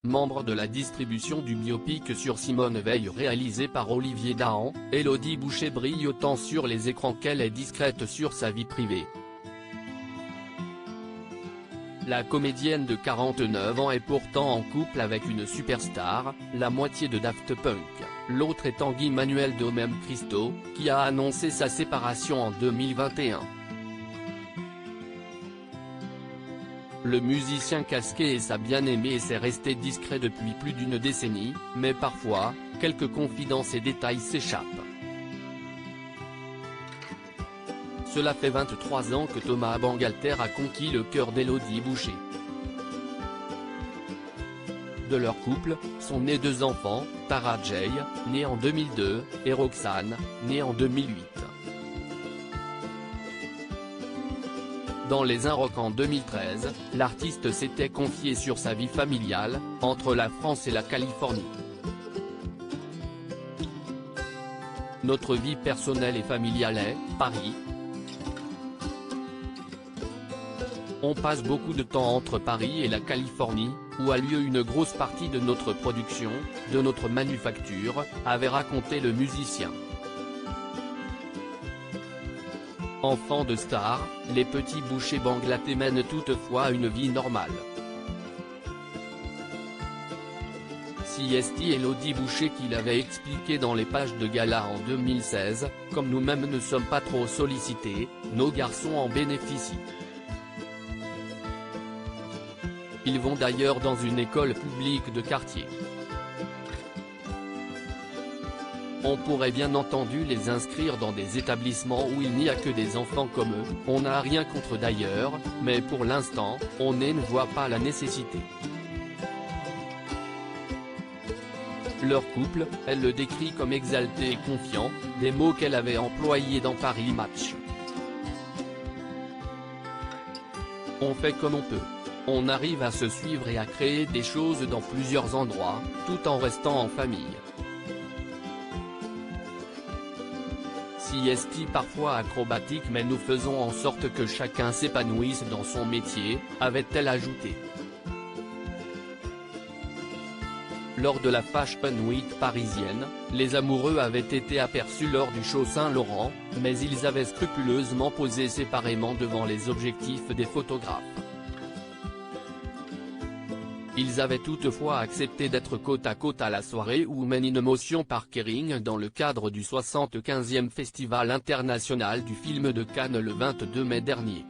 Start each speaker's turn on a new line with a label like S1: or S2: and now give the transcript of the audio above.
S1: membre de la distribution du biopic sur Simone Veil réalisé par Olivier Dahan, Élodie Boucher brille autant sur les écrans qu'elle est discrète sur sa vie privée. La comédienne de 49 ans est pourtant en couple avec une superstar, la moitié de Daft Punk, l'autre étant Guy Manuel de Même Christo, qui a annoncé sa séparation en 2021. Le musicien casqué et sa bien-aimée s'est resté discret depuis plus d'une décennie, mais parfois, quelques confidences et détails s'échappent. Cela fait 23 ans que Thomas Bangalter a conquis le cœur d'Élodie Boucher. De leur couple, sont nés 2 enfants, Tara Jay, née en 2002, et Roxane, née en 2008. Dans Les Un Rock en 2013, l'artiste s'était confié sur sa vie familiale, entre la France et la Californie. Notre vie personnelle et familiale est, Paris. On passe beaucoup de temps entre Paris et la Californie, où a lieu une grosse partie de notre production, de notre manufacture, avait raconté le musicien. Enfants de stars, les petits Boucher Bangalter mènent toutefois une vie normale. CST Élodie Boucher qui l'avait expliqué dans les pages de gala en 2016, comme nous-mêmes ne sommes pas trop sollicités, nos garçons en bénéficient. Ils vont d'ailleurs dans une école publique de quartier. On pourrait bien entendu les inscrire dans des établissements où il n'y a que des enfants comme eux, on n'a rien contre d'ailleurs, mais pour l'instant, on ne voit pas la nécessité. Leur couple, elle le décrit comme exalté et confiant, des mots qu'elle avait employés dans Paris Match. On fait comme on peut. On arrive à se suivre et à créer des choses dans plusieurs endroits, tout en restant en famille. CST parfois acrobatique mais nous faisons en sorte que chacun s'épanouisse dans son métier, avait-elle ajouté. Lors de la Fashion Week parisienne, les amoureux avaient été aperçus lors du show Saint-Laurent, mais ils avaient scrupuleusement posé séparément devant les objectifs des photographes. Ils avaient toutefois accepté d'être côte à côte à la soirée Women in Motion Parkering dans le cadre du 75e Festival international du film de Cannes le 22 mai dernier.